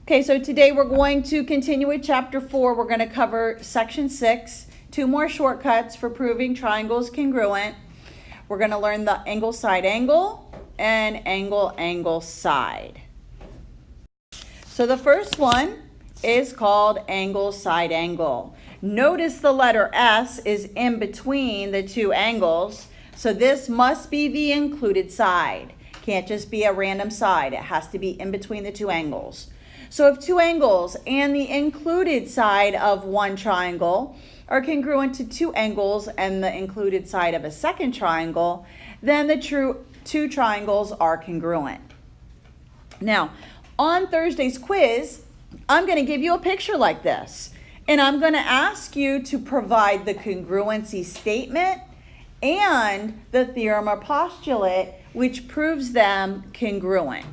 Okay, so today we're going to continue with chapter 4. We're going to cover section 6, 2 more shortcuts for proving triangles congruent. We're going to learn the angle side angle and angle side. So the first one is called angle side angle. Notice the letter S is in between the two angles, so this must be the included side. Can't just be a random side. It has to be in between the two angles. So if two angles and the included side of one triangle are congruent to two angles and the included side of a second triangle, then the two triangles are congruent. Now, on Thursday's quiz, I'm going to give you a picture like this, and I'm going to ask you to provide the congruency statement and the theorem or postulate which proves them congruent.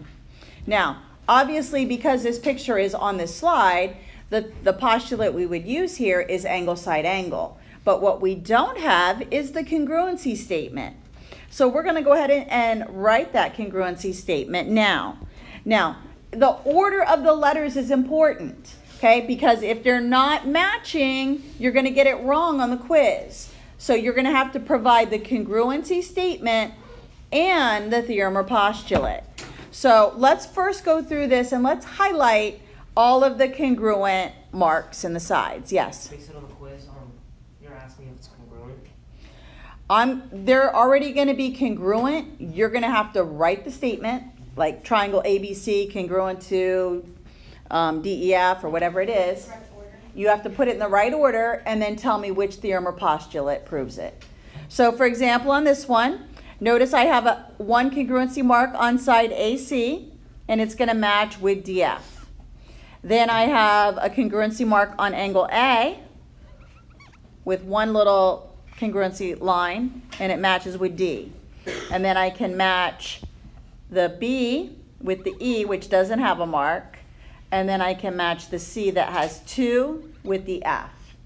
Now, obviously, because this picture is on this slide, the postulate we would use here is angle side angle. But what we don't have is the congruency statement. So we're going to go ahead and write that congruency statement now. Now, the order of the letters is important, okay? Because if they're not matching, you're going to get it wrong on the quiz. So you're going to have to provide the congruency statement and the theorem or postulate. So let's first go through this and let's highlight all of the congruent marks in the sides. Yes? Based on the quiz, you're asking if it's congruent? They're already going to be congruent. You're going to have to write the statement, like triangle ABC congruent to DEF or whatever it is. You have to put it in the right order and then tell me which theorem or postulate proves it. So for example, on this one, notice I have one congruency mark on side AC, and it's going to match with DF. Then I have a congruency mark on angle A with one little congruency line, and it matches with D. And then I can match the B with the E, which doesn't have a mark, and then I can match the C that has 2 with the F.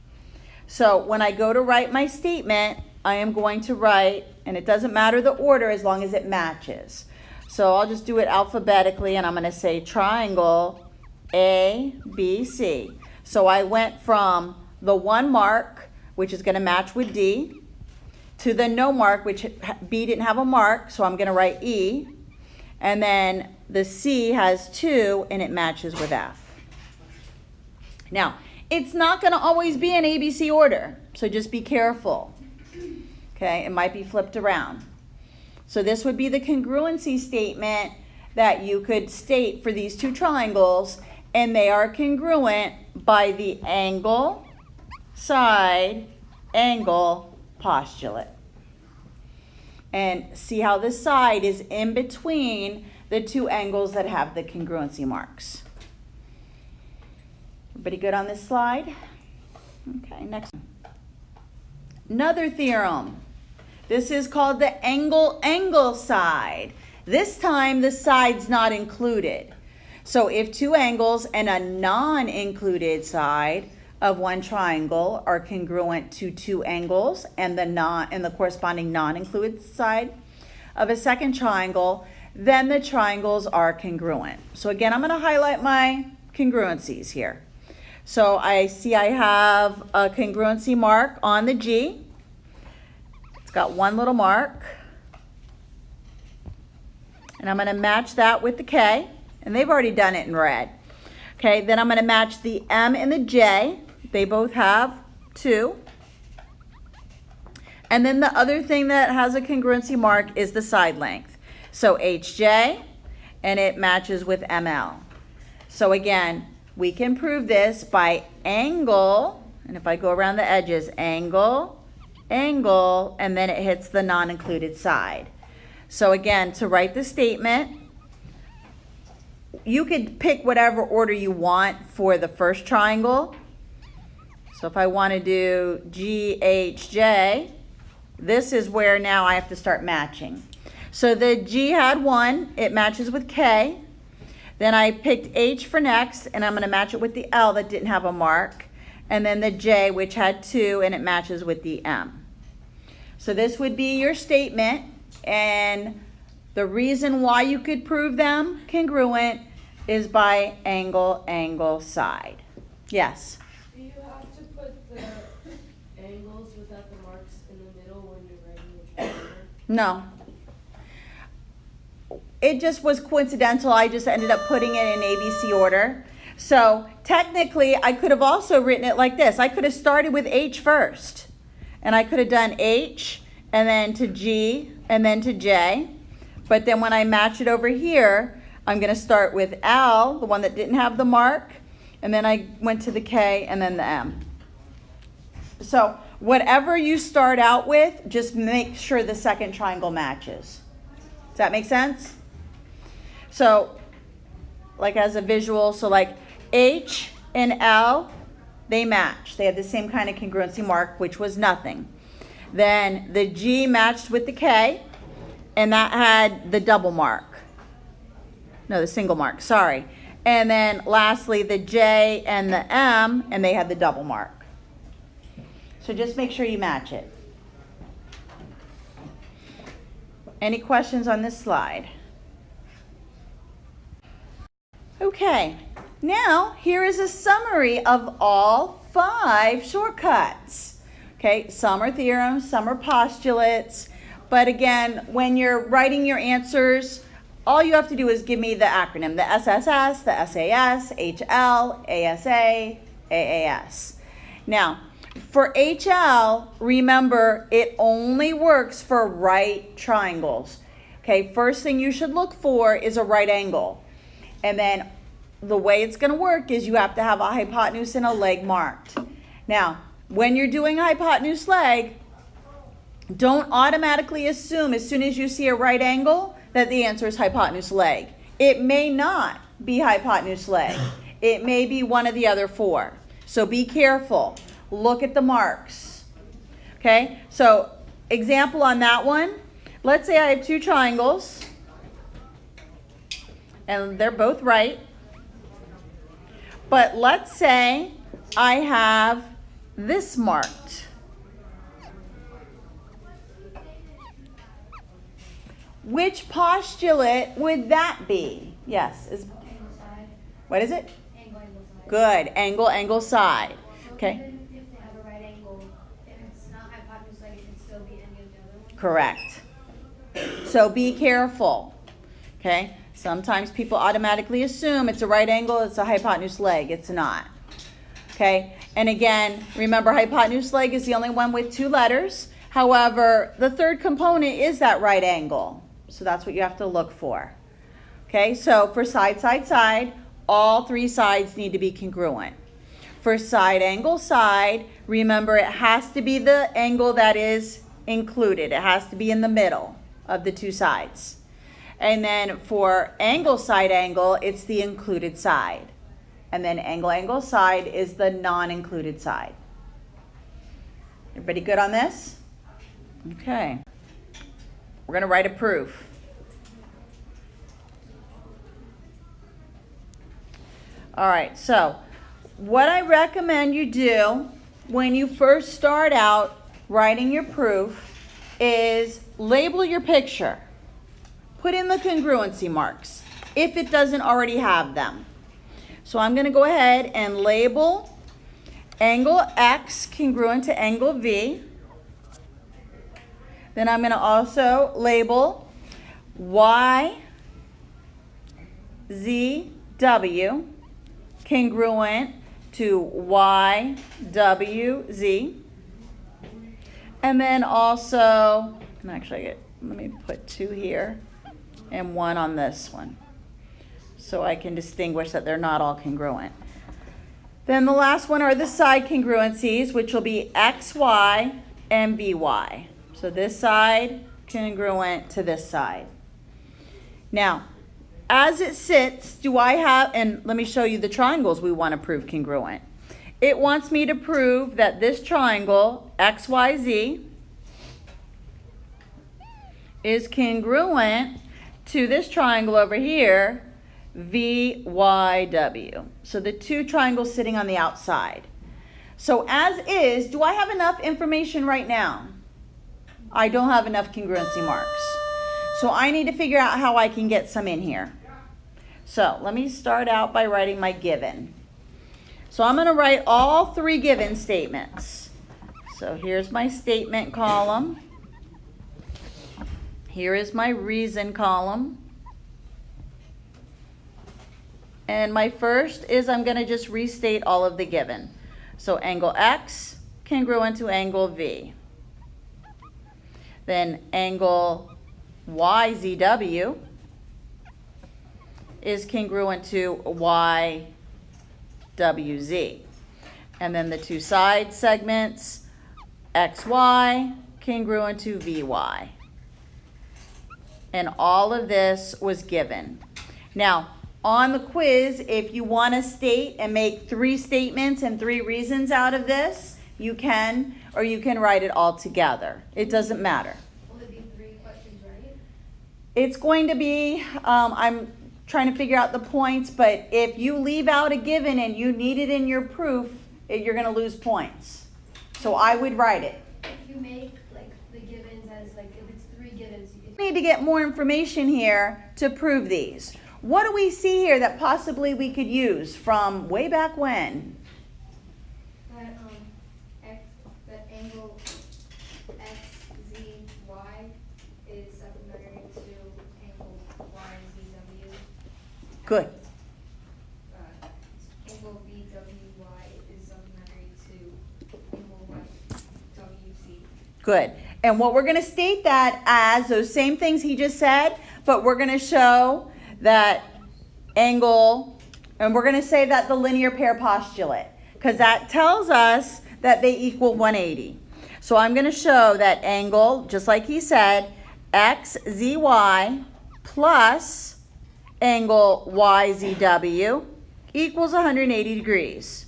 So when I go to write my statement, I am going to write, and it doesn't matter the order as long as it matches. So I'll just do it alphabetically, and I'm going to say triangle ABC. So I went from the 1 mark, which is going to match with D, to the no mark, which B didn't have a mark, so I'm going to write E. And then the C has 2, and it matches with F. Now, it's not going to always be in ABC order, so just be careful. Okay, it might be flipped around. So this would be the congruency statement that you could state for these two triangles, and they are congruent by the angle, side, angle, postulate. And see how the side is in between the two angles that have the congruency marks. Everybody good on this slide? Okay, next one. Another theorem. This is called the angle side. This time the side's not included. So if two angles and a non-included side of one triangle are congruent to two angles and the corresponding non-included side of a second triangle, then the triangles are congruent. So again, I'm going to highlight my congruencies here. So I see I have a congruency mark on the G. It's got one little mark. And I'm going to match that with the K. And they've already done it in red. Okay, then I'm going to match the M and the J. They both have 2. And then the other thing that has a congruency mark is the side length. So HJ, and it matches with ML. So again, we can prove this by angle, and if I go around the edges, angle, angle, and then it hits the non-included side. So again, to write the statement, you could pick whatever order you want for the first triangle. So if I want to do GHJ, this is where now I have to start matching. So the G had 1, it matches with K. Then I picked H for next, and I'm going to match it with the L that didn't have a mark. And then the J, which had 2, and it matches with the M. So this would be your statement, and the reason why you could prove them congruent is by angle, angle, side. Yes? Do you have to put the angles without the marks in the middle when you're writing the triangle? No. It just was coincidental. I just ended up putting it in ABC order. So technically, I could have also written it like this. I could have started with H first. And I could have done H, and then to G, and then to J. But then when I match it over here, I'm going to start with L, the one that didn't have the mark, and then I went to the K, and then the M. So whatever you start out with, just make sure the second triangle matches. Does that make sense? So, like as a visual, so like H and L, they match. They have the same kind of congruency mark, which was nothing. Then the G matched with the K, and that had the double mark. No, the single mark, sorry. And then lastly, the J and the M, and they had the double mark. So just make sure you match it. Any questions on this slide? Okay, now here is a summary of all 5 shortcuts. Okay, some are theorems, some are postulates, but again, when you're writing your answers, all you have to do is give me the acronym, the SSS, the SAS, HL, ASA, AAS. Now, for HL, remember, it only works for right triangles. Okay, first thing you should look for is a right angle. And then the way it's going to work is you have to have a hypotenuse and a leg marked. Now, when you're doing a hypotenuse leg, don't automatically assume as soon as you see a right angle that the answer is hypotenuse leg. It may not be hypotenuse leg. It may be one of the other 4. So be careful. Look at the marks. Okay, so example on that one. Let's say I have 2 triangles and they're both right. But let's say I have this marked. Which postulate would that be? Yes. Angle side. What is it? Angle side. Good. Angle, angle, side. So Okay. even if they have a right angle, if it's not hypotenuse leg, it can still be any of the other ones? Correct. So be careful. Okay. Sometimes people automatically assume it's a right angle, it's a hypotenuse leg. It's not. Okay. And again, remember hypotenuse leg is the only one with 2 letters. However, the third component is that right angle. So that's what you have to look for. Okay, so for side, side, side, all 3 sides need to be congruent. For side, angle, side, remember it has to be the angle that is included. It has to be in the middle of the 2 sides. And then for angle, side, angle, it's the included side. And then angle, angle, side is the non-included side. Everybody good on this? Okay. We're going to write a proof. All right, so what I recommend you do when you first start out writing your proof is label your picture. Put in the congruency marks if it doesn't already have them. So I'm going to go ahead and label angle X congruent to angle V. Then I'm going to also label Y, Z, W congruent to Y, W, Z. And then also, let me put 2 here and 1 on this one so I can distinguish that they're not all congruent. Then the last one are the side congruencies, which will be XY and VY. So this side congruent to this side. Now, as it sits, do I have, and let me show you the triangles we want to prove congruent. It wants me to prove that this triangle, XYZ, is congruent to this triangle over here, VYW. So the 2 triangles sitting on the outside. So as is, do I have enough information right now? I don't have enough congruency marks. So I need to figure out how I can get some in here. So let me start out by writing my given. So I'm going to write all three given statements. So here's my statement column. Here is my reason column. And my first is I'm going to just restate all of the given. So angle X congruent to angle V. Then angle YZW is congruent to YWZ. And then the two side segments, XY congruent to VY. And all of this was given. Now, on the quiz, if you want to state and make 3 statements and 3 reasons out of this, you can, or you can write it all together. It doesn't matter. Will it be 3 questions, right? It's going to be, I'm trying to figure out the points, but if you leave out a given and you need it in your proof, you're going to lose points. So I would write it. If you make like the givens as like if it's 3 givens, you We need to get more information here to prove these. What do we see here that possibly we could use from way back when? that the angle XZY is supplementary to angle YZW. Good. Angle VWY is supplementary to angle YWC. Good. And what we're going to state that as those same things he just said, but we're going to show that angle, and we're going to say that the linear pair postulate, because that tells us that they equal 180. So I'm going to show that angle, just like he said, XZY plus angle YZW equals 180 degrees.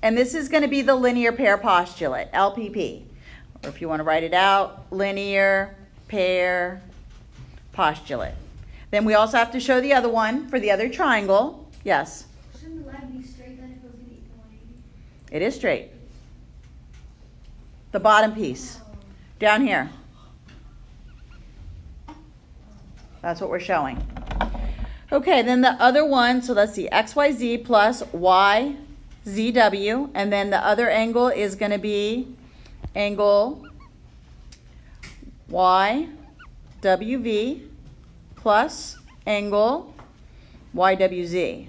And this is going to be the linear pair postulate, LPP. Or if you want to write it out, linear pair postulate. Then we also have to show the other one for the other triangle. Yes? Shouldn't the line be straight then if it was going to equal 180? It is straight. The bottom piece. Down here. That's what we're showing. Okay, then the other one, so let's see, XYZ plus YZW. And then the other angle is going to be angle YWV plus angle YWZ.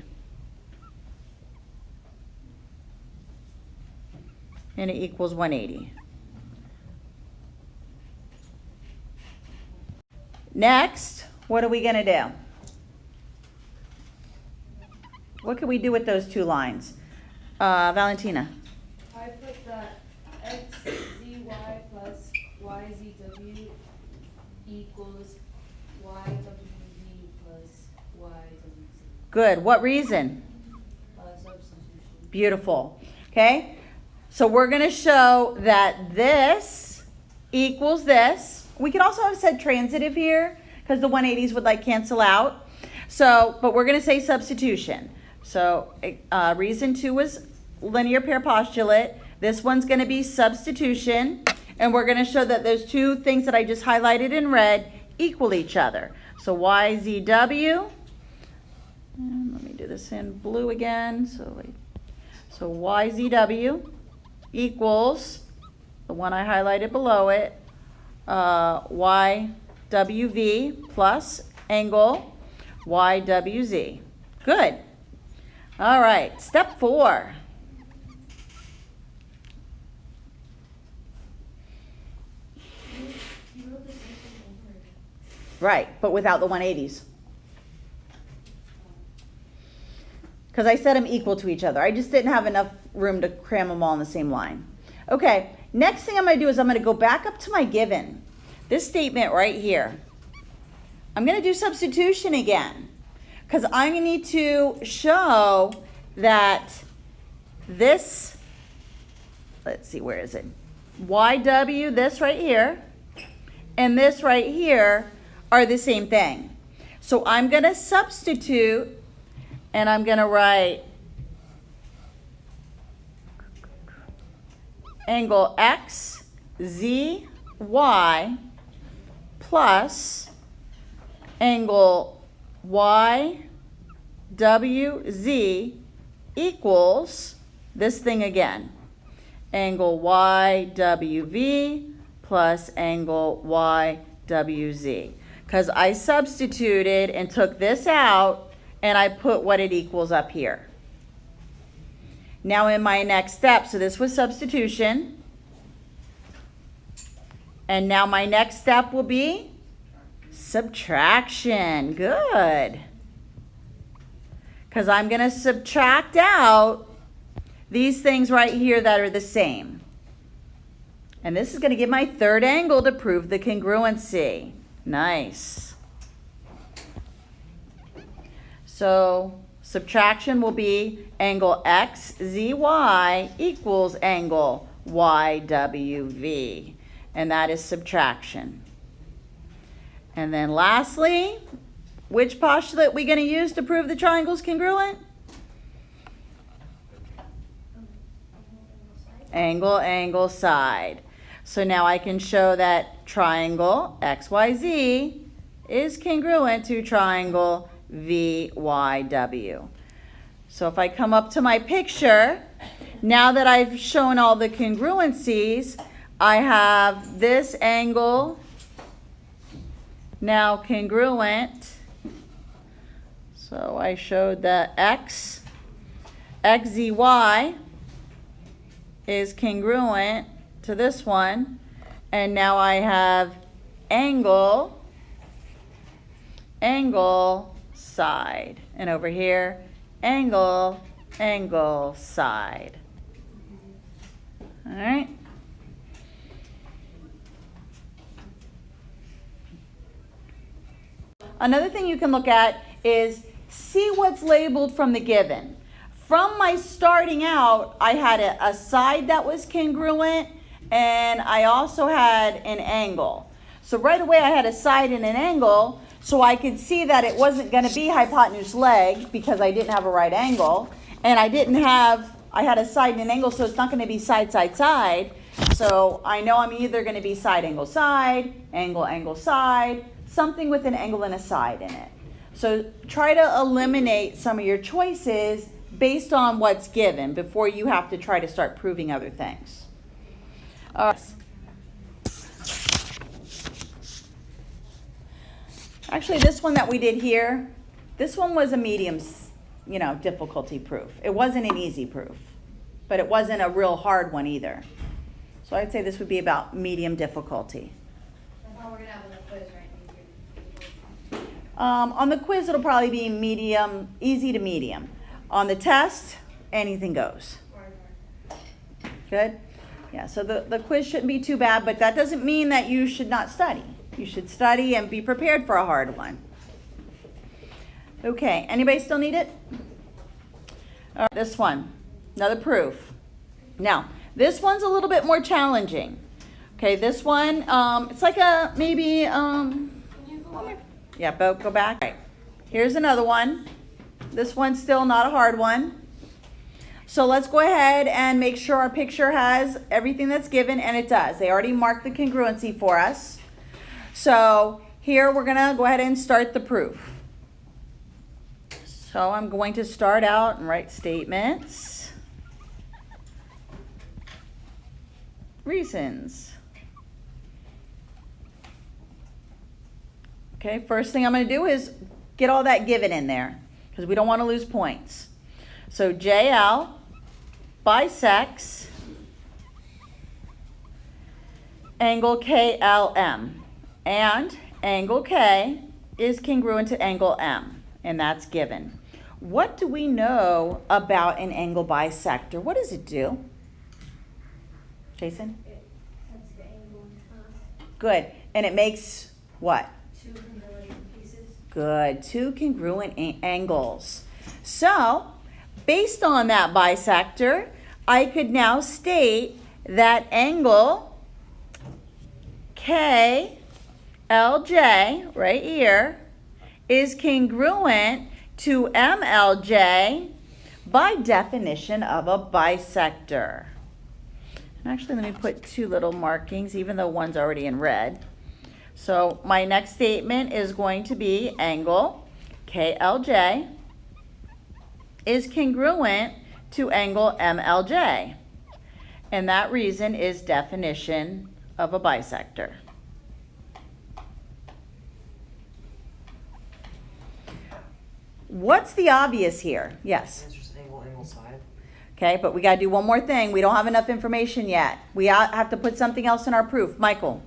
And it equals 180. Next, what are we going to do? What can we do with those 2 lines? Valentina. I put that XZY plus YZW equals YWV plus YWZ. Good. What reason? Substitution. Beautiful. Okay? So we're going to show that this equals this. We could also have said transitive here because the 180s would like cancel out. So, but we're going to say substitution. So reason 2 was linear pair postulate. This one's going to be substitution. And we're going to show that those 2 things that I just highlighted in red equal each other. So YZW, and let me do this in blue again. So YZW equals the one I highlighted below it, YWV plus angle YWZ. Good. All right, step 4. You wrote the same thing over. Right, but without the 180s. Because I set them equal to each other. I just didn't have enough room to cram them all in the same line. Okay, next thing I'm going to do is I'm going to go back up to my given. This statement right here. I'm going to do substitution again. Because I'm going to need to show that this, let's see, where is it? YW, this right here, and this right here are the same thing. So I'm going to substitute, and I'm going to write angle XZY plus angle YWV YWZ equals this thing again. Angle YWV plus angle YWZ. Because I substituted and took this out and I put what it equals up here. Now in my next step, so this was substitution. And now my next step will be subtraction. Good. Because I'm going to subtract out these things right here that are the same. And this is going to give my third angle to prove the congruency. Nice. So subtraction will be angle XZY equals angle YWV. And that is subtraction. And then lastly, which postulate are we going to use to prove the triangle is congruent? Angle, angle, side. So now I can show that triangle XYZ is congruent to triangle VYW. So if I come up to my picture, now that I've shown all the congruencies, I have this angle now congruent. So I showed that XZY is congruent to this one. And now I have angle, side. And over here, angle, side. All right. Another thing you can look at is see what's labeled from the given. From my starting out, I had a side that was congruent, and I also had an angle. So right away I had a side and an angle, so I could see that it wasn't going to be hypotenuse leg because I didn't have a right angle. And I had a side and an angle, so it's not going to be side, side, side. So I know I'm either going to be side, angle, side, side, something with an angle and a side in it. So try to eliminate some of your choices based on what's given before you have to try to start proving other things. All right. Actually, this one that we did here, this one was a medium, difficulty proof. It wasn't an easy proof, but it wasn't a real hard one either. So I'd say this would be about medium difficulty. That's all we're gonna have on the quiz, right? On the quiz, it'll probably be medium, easy to medium. On the test, anything goes. Good? Yeah, so the quiz shouldn't be too bad, but that doesn't mean that you should not study. You should study and be prepared for a hard one. Okay, anybody still need it? All right, this one, another proof. Now, this one's a little bit more challenging. Okay, this one, it's like a maybe, yeah, go back. All right, here's another one. This one's still not a hard one. So let's go ahead and make sure our picture has everything that's given, and it does. They already marked the congruency for us. So here we're gonna go ahead and start the proof. So I'm going to start out and write statements. Reasons. Okay, first thing I'm gonna do is get all that given in there because we don't want to lose points. So JL bisects angle KLM, and angle K is congruent to angle M, and that's given. What do we know about an angle bisector? What does it do? Jason? It cuts the angle in half. Good. And it makes what? Two congruent pieces. Good. Two congruent angles. So, based on that bisector, I could now state that angle KLJ, right here, is congruent to MLJ by definition of a bisector. And actually, let me put two little markings, even though one's already in red. So my next statement is going to be angle KLJ is congruent to angle MLJ. And that reason is definition of a bisector. What's the obvious here? Yes. It's just angle, angle, side. Okay, but we got to do one more thing. We don't have enough information yet. We have to put something else in our proof. Michael.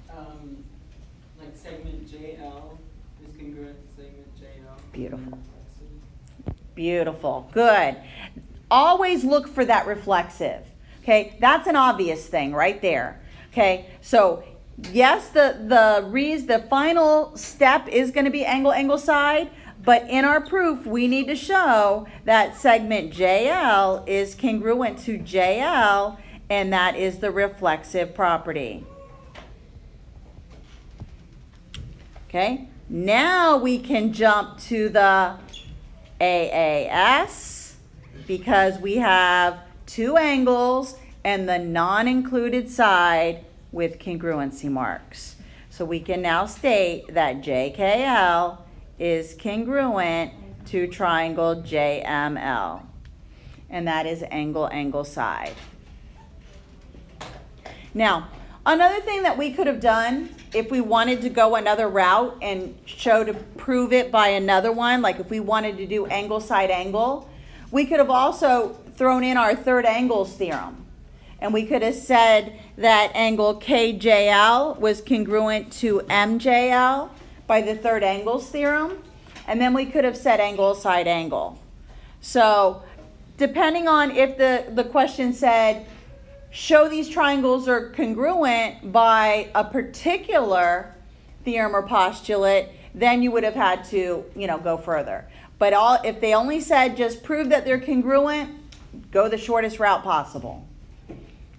Like segment JL is congruent to segment JL. Beautiful. Beautiful. Good. Always look for that reflexive. Okay, that's an obvious thing right there. Okay, so yes, the final step is going to be angle, angle, side. But in our proof, we need to show that segment JL is congruent to JL, and that is the reflexive property. Okay, now we can jump to the AAS because we have two angles and the non-included side with congruency marks. So we can now state that JKL is congruent to triangle JML, and that is angle, angle, side. Now, another thing that we could have done if we wanted to go another route and show to prove it by another one, like if we wanted to do angle, side, angle, we could have also thrown in our third angles theorem. And we could have said that angle KJL was congruent to MJL by the third angles theorem, and then we could have said angle, side, angle. So depending on if the question said, show these triangles are congruent by a particular theorem or postulate, then you would have had to, go further. But if they only said just prove that they're congruent, go the shortest route possible.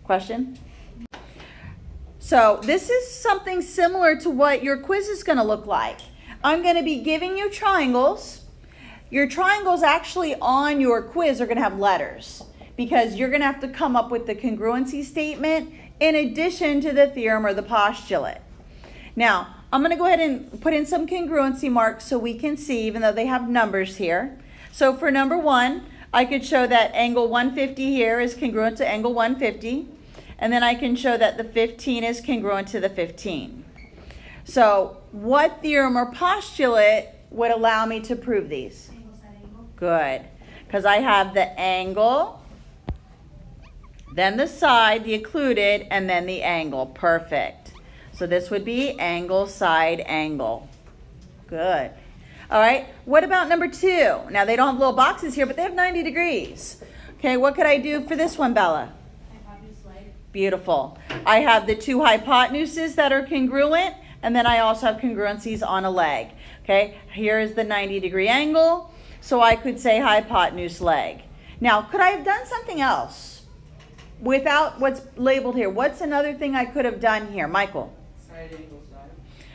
Question? So this is something similar to what your quiz is going to look like. I'm going to be giving you triangles. Your triangles actually on your quiz are going to have letters because you're going to have to come up with the congruency statement in addition to the theorem or the postulate. Now, I'm going to go ahead and put in some congruency marks so we can see, even though they have numbers here. So for number 1, I could show that angle 150 here is congruent to angle 150. And then I can show that the 15 is congruent to the 15. So what theorem or postulate would allow me to prove these? Angle, side, angle. Good. Because I have the angle, then the side, the occluded, and then the angle. Perfect. So this would be angle, side, angle. Good. All right. What about number 2? Now they don't have little boxes here, but they have 90 degrees. Okay, what could I do for this one, Bella? Beautiful. I have the 2 hypotenuses that are congruent, and then I also have congruencies on a leg. Okay, here is the 90-degree angle, so I could say hypotenuse leg. Now, could I have done something else without what's labeled here? What's another thing I could have done here? Michael? Side angle, side.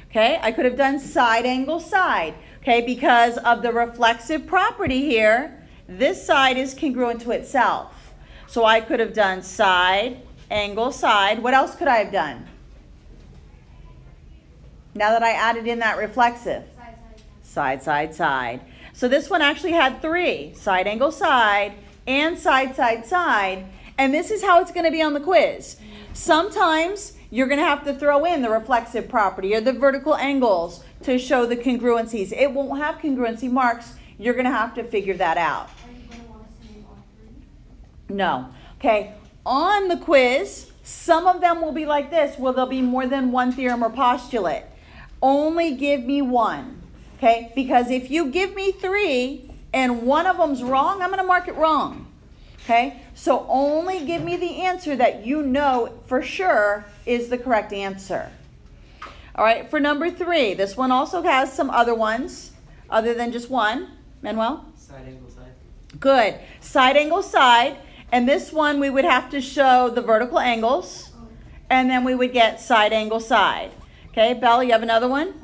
Okay, I could have done side angle, side. Okay, because of the reflexive property here, this side is congruent to itself. So I could have done side, angle, side. What else could I have done? Now that I added in that reflexive. Side, side, Side, side, side. So this one actually had 3. Side, angle, side, and side, side, side. And this is how it's going to be on the quiz. Sometimes you're going to have to throw in the reflexive property or the vertical angles to show the congruencies. It won't have congruency marks. You're going to have to figure that out. Are you going to want us to name all 3? No. Okay. On the quiz, some of them will be like this, where there'll be more than one theorem or postulate. Only give me 1, okay? Because if you give me 3 and one of them's wrong, I'm going to mark it wrong, okay? So only give me the answer that you know for sure is the correct answer. All right, for number 3, this one also has some other ones other than just one. Manuel? Side angle, side. Good. Side angle, side. And this one, we would have to show the vertical angles, and then we would get side angle, side. Okay, Bella, you have another one?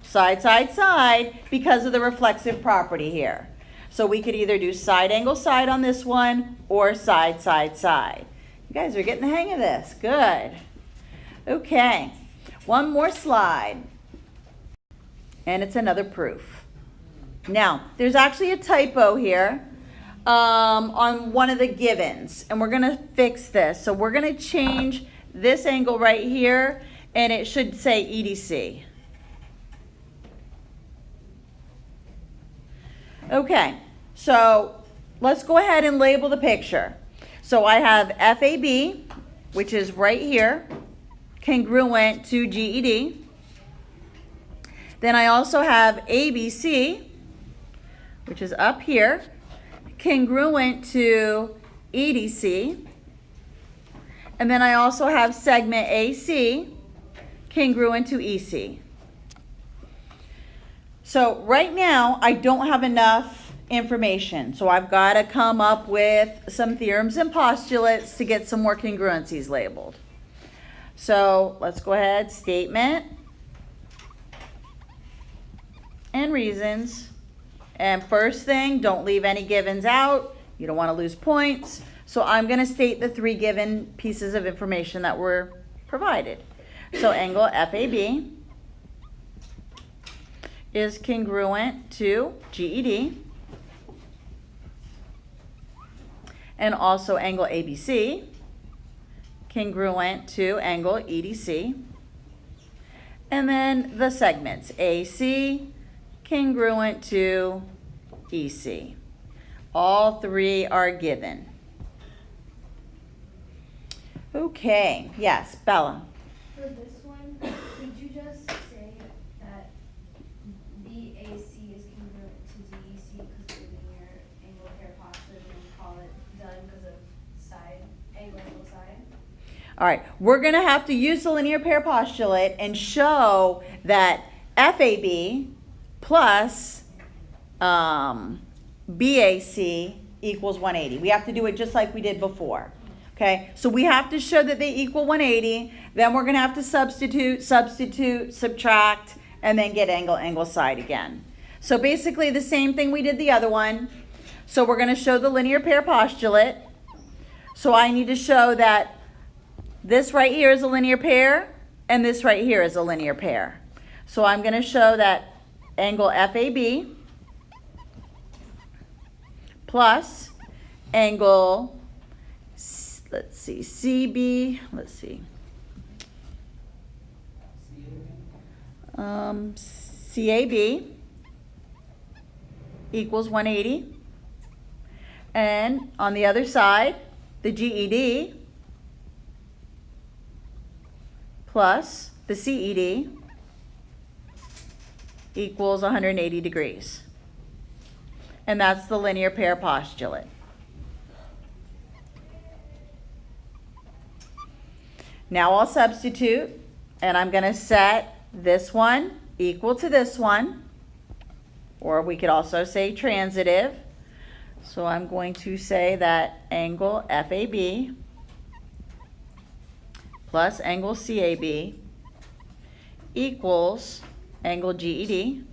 Side, side, side. Side, side, side, because of the reflexive property here. So we could either do side angle, side on this one, or side, side, side. You guys are getting the hang of this. Good. Okay, one more slide. And it's another proof. Now, there's actually a typo here. on one of the givens, and we're gonna fix this. So we're gonna change this angle right here, and it should say EDC. Okay, so let's go ahead and label the picture. So I have FAB, which is right here, congruent to GED. Then I also have ABC, which is up here, congruent to EDC. And then I also have segment AC, congruent to EC. So right now, I don't have enough information. So I've got to come up with some theorems and postulates to get some more congruencies labeled. So let's go ahead, statement and reasons. And first thing, don't leave any givens out. You don't want to lose points. So I'm going to state the 3 given pieces of information that were provided. So angle FAB is congruent to GED, and also angle ABC congruent to angle EDC, and then the segments AC congruent to EC. All 3 are given. Okay, yes, Bella. For this one, could you just say that BAC is congruent to DEC because of the linear angle pair positive and call it done because of side, angle side? All right, we're going to have to use the linear pair postulate and show that FAB plus BAC equals 180. We have to do it just like we did before. Okay, so we have to show that they equal 180. Then we're going to have to substitute, subtract, and then get angle, side again. So basically the same thing we did the other one. So we're going to show the linear pair postulate. So I need to show that this right here is a linear pair, and this right here is a linear pair. So I'm going to show that angle FAB plus angle, let's see, CB, let's see, CAB equals 180. And on the other side, the GED plus the CED equals 180 degrees. And that's the linear pair postulate. Now I'll substitute, and I'm going to set this one equal to this one, or we could also say transitive. So I'm going to say that angle FAB plus angle CAB equals angle GED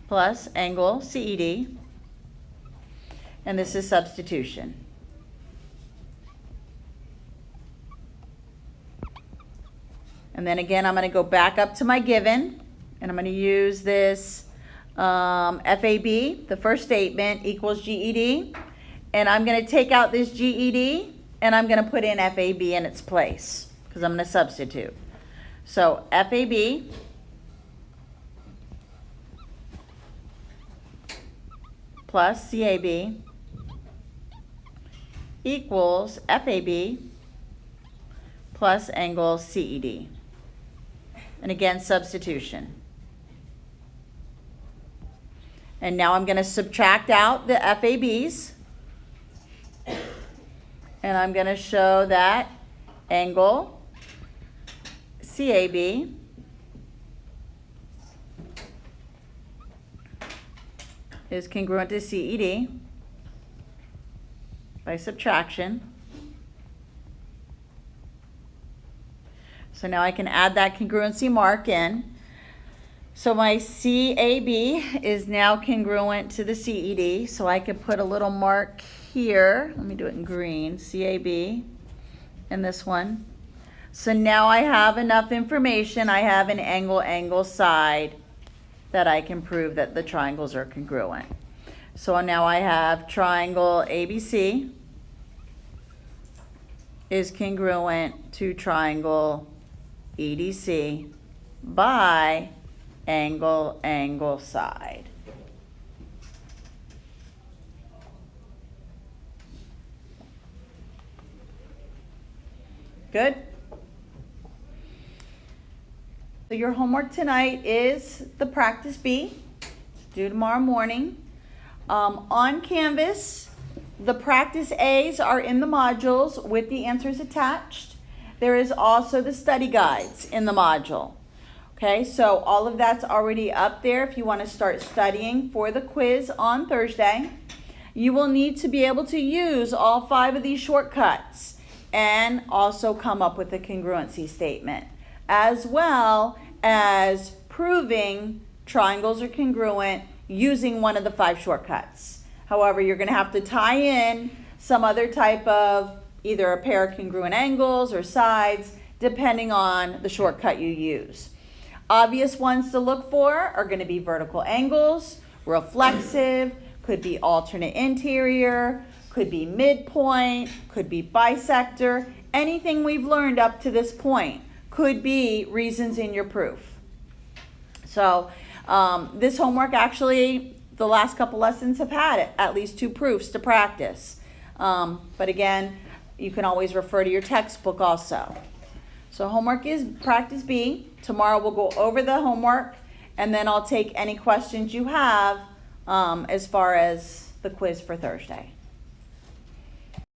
plus angle CED, and this is substitution. And then again, I'm going to go back up to my given, and I'm going to use this FAB, the first statement, equals GED, and I'm going to take out this GED, and I'm going to put in FAB in its place, because I'm going to substitute. So FAB plus CAB equals FAB plus angle CED. And again, substitution. And now I'm going to subtract out the FABs. And I'm going to show that angle CAB is congruent to CED by subtraction. So now I can add that congruency mark in. So my CAB is now congruent to the CED. So I could put a little mark here. Let me do it in green. CAB and this one. So now I have enough information. I have an angle side that I can prove that the triangles are congruent. So now I have triangle ABC is congruent to triangle EDC by angle, angle, side. Good? So your homework tonight is the practice B, due tomorrow morning. On Canvas, the practice A's are in the modules with the answers attached. There is also the study guides in the module. Okay, so all of that's already up there if you want to start studying for the quiz on Thursday. You will need to be able to use all 5 of these shortcuts and also come up with a congruency statement, as well as proving triangles are congruent using one of the 5 shortcuts. However, you're going to have to tie in some other type of either a pair of congruent angles or sides, depending on the shortcut you use. Obvious ones to look for are going to be vertical angles, reflexive, could be alternate interior, could be midpoint, could be bisector. Anything we've learned up to this point could be reasons in your proof. So this homework actually, the last couple lessons have had at least 2 proofs to practice. But again, you can always refer to your textbook also. So homework is practice B. Tomorrow we'll go over the homework, and then I'll take any questions you have as far as the quiz for Thursday.